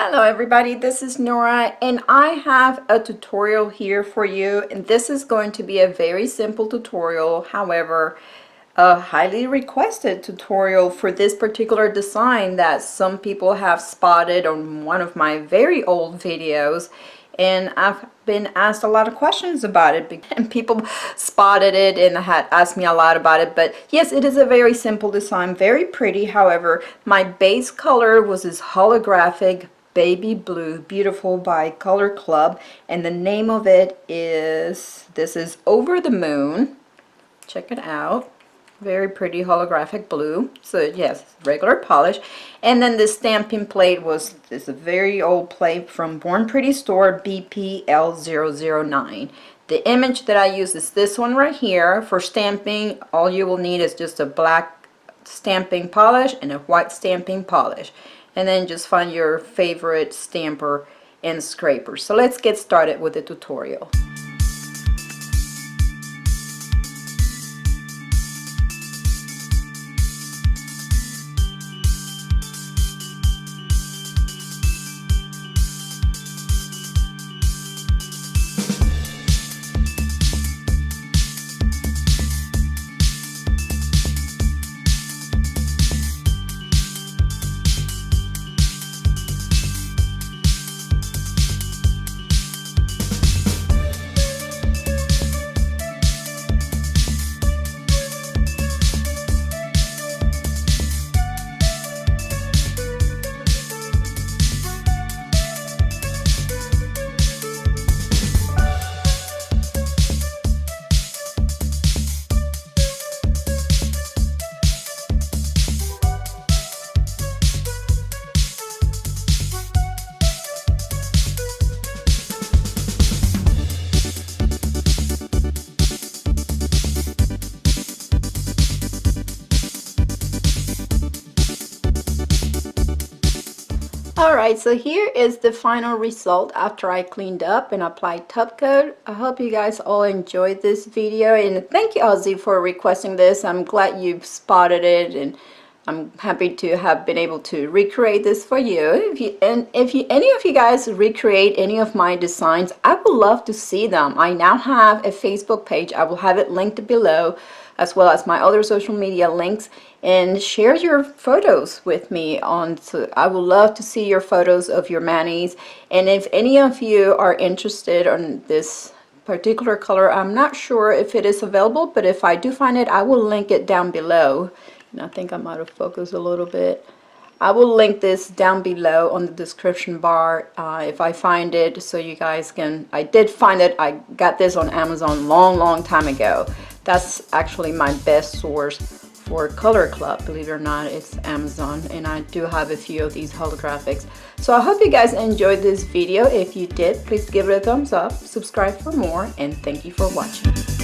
Hello everybody, this is Nora and I have a tutorial here for you, and this is going to be a very simple tutorial. However, a highly requested tutorial for this particular design that some people have spotted on one of my very old videos, and I've been asked a lot of questions about it, and people spotted it and had asked me a lot about it. But yes, it is a very simple design, very pretty. However, my base color was this holographic baby blue, beautiful, by Color Club, and the name of it is, this is Over the Moon. Check it out. Very pretty holographic blue. So yes, regular polish. And then the stamping plate was this very old plate from Born Pretty Store, BPL009. The image that I use is this one right here. For stamping, all you will need is just a black stamping polish and a white stamping polish. And then just find your favorite stamper and scraper. So let's get started with the tutorial. Alright, so here is the final result after I cleaned up and applied top coat. I hope you guys all enjoyed this video, and thank you, Ozzy, for requesting this. I'm glad you've spotted it, and I'm happy to have been able to recreate this for you. If any of you guys recreate any of my designs, I would love to see them. I now have a Facebook page. I will have it linked below, as well as my other social media links, and share your photos with me so I would love to see your photos of your manis. And if any of you are interested in this particular color, I'm not sure if it is available, but if I do find it, I will link it down below. And I think I'm out of focus a little bit. I will link this down below on the description bar if I find it, so you guys can. I did find it. I got this on Amazon long time ago. That's actually my best source for Color Club, believe it or not. It's Amazon, and I do have a few of these holographics. So I hope you guys enjoyed this video. If you did, please give it a thumbs up, subscribe for more, and thank you for watching.